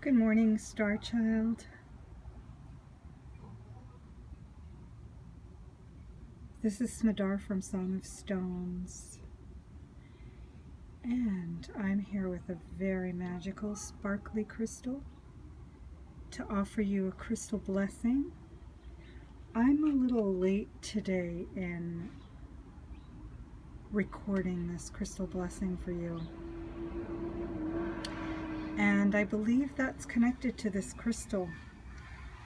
Good morning, Star Child. This is Smadar from Song of Stones, and I'm here with a very magical, sparkly crystal to offer you a crystal blessing. I'm a little late today in recording this crystal blessing for you, and I believe that's connected to this crystal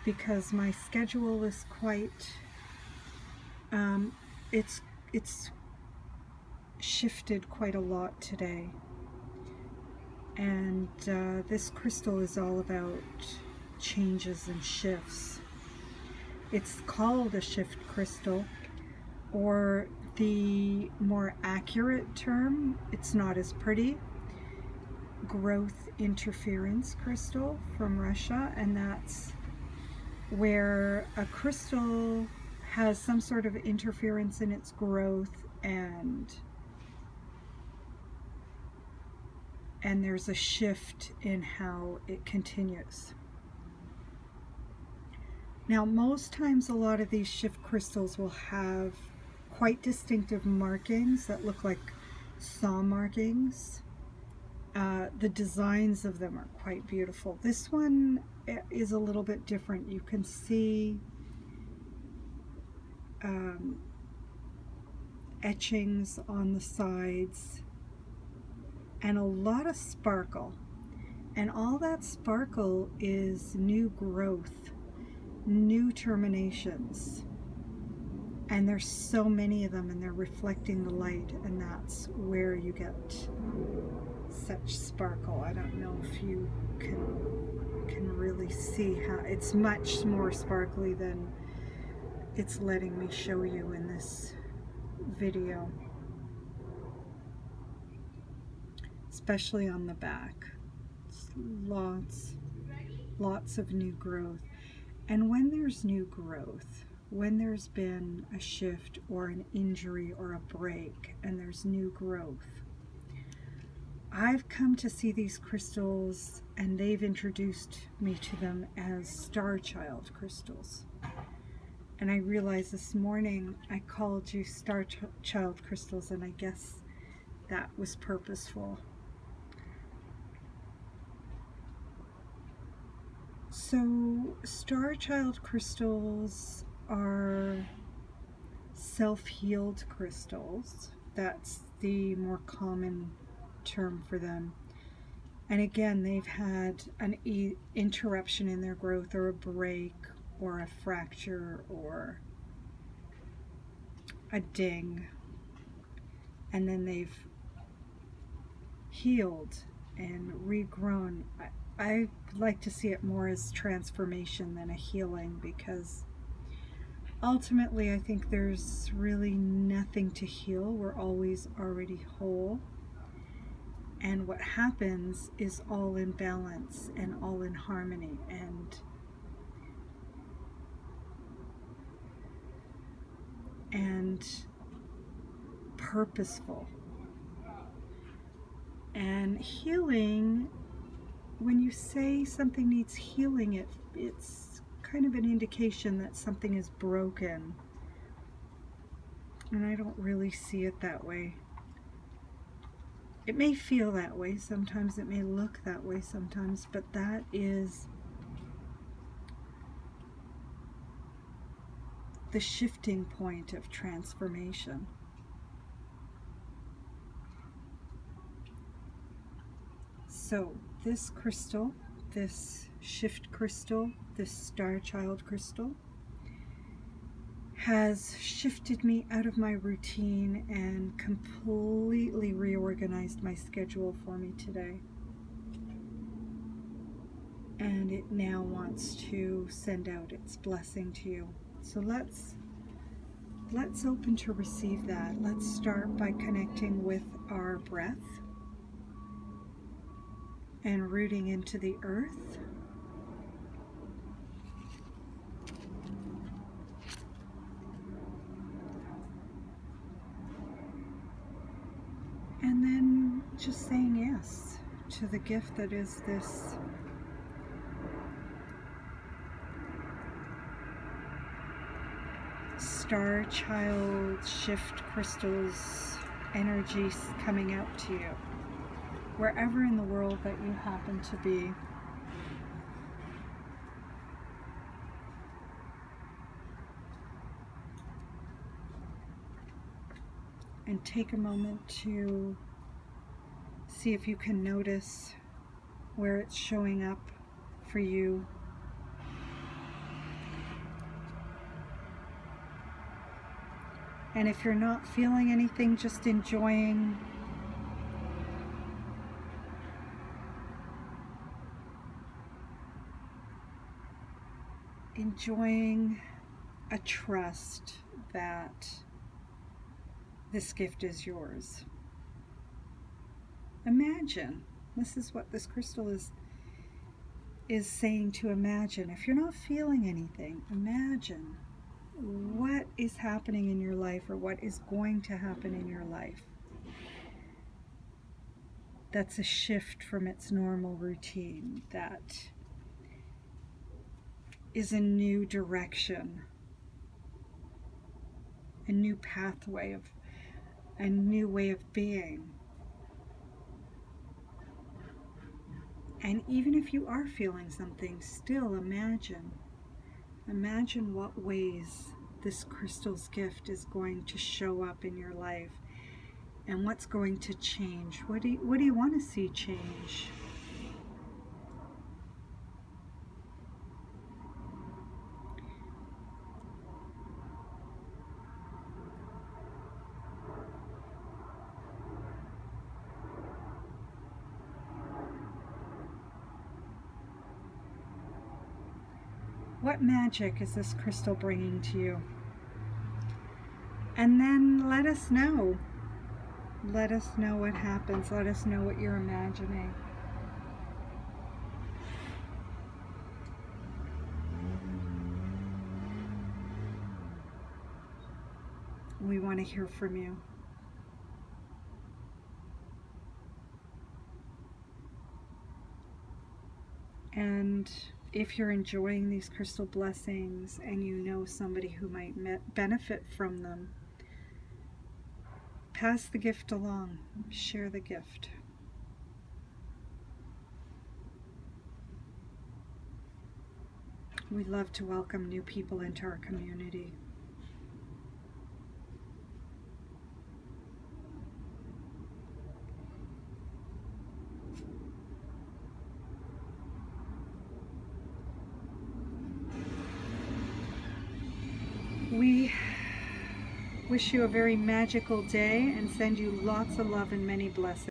because my schedule is quite it's shifted quite a lot today, and this crystal is all about changes and shifts. It's called a shift crystal, or the more accurate term, it's not as pretty, growth interference crystal from Russia. And that's where a crystal has some sort of interference in its growth, and there's a shift in how it continues. Now, most times a lot of these shift crystals will have quite distinctive markings that look like saw markings. The designs of them are quite beautiful. This one is a little bit different. You can see etchings on the sides and a lot of sparkle. And all that sparkle is new growth, new terminations. And there's so many of them, and they're reflecting the light, and that's where you get such sparkle. I don't know if you can really see how it's much more sparkly than it's letting me show you in this video, especially on the back. It's lots of new growth. And when there's new growth, when there's been a shift or an injury or a break and there's new growth, I've come to see these crystals, and they've introduced me to them as Star Child crystals. And I realized this morning I called you Star Child crystals, and I guess that was purposeful. So Star Child crystals are self-healed crystals. That's the more common term for them. And again, they've had an interruption in their growth, or a break, or a fracture, or a ding, and then they've healed and regrown. I like to see it more as transformation than a healing, because ultimately I think there's really nothing to heal. We're always already whole. And what happens is all in balance and all in harmony and purposeful. And healing, when you say something needs healing, it's kind of an indication that something is broken. And I don't really see it that way. It may feel that way sometimes, it may look that way sometimes, but that is the shifting point of transformation. So this crystal, this shift crystal, this Star Child crystal, has shifted me out of my routine and completely reorganized my schedule for me today. And it now wants to send out its blessing to you. So let's open to receive that. Let's start by connecting with our breath and rooting into the earth. And then just saying yes to the gift that is this star child shift crystals energies coming out to you, wherever in the world that you happen to be. And take a moment to see if you can notice where it's showing up for you. And if you're not feeling anything, just enjoying a trust that this gift is yours. Imagine, this is what this crystal is saying, to imagine. If you're not feeling anything, imagine what is happening in your life, or what is going to happen in your life. That's a shift from its normal routine. That is a new direction, a new pathway, a new way of being. And even if you are feeling something, still imagine what ways this crystal's gift is going to show up in your life, and what's going to change. What do you want to see change? What magic is this crystal bringing to you? And then let us know. Let us know what happens. Let us know what you're imagining. We want to hear from you. And if you're enjoying these crystal blessings and you know somebody who might benefit from them, pass the gift along. Share the gift. We love to welcome new people into our community. We wish you a very magical day and send you lots of love and many blessings.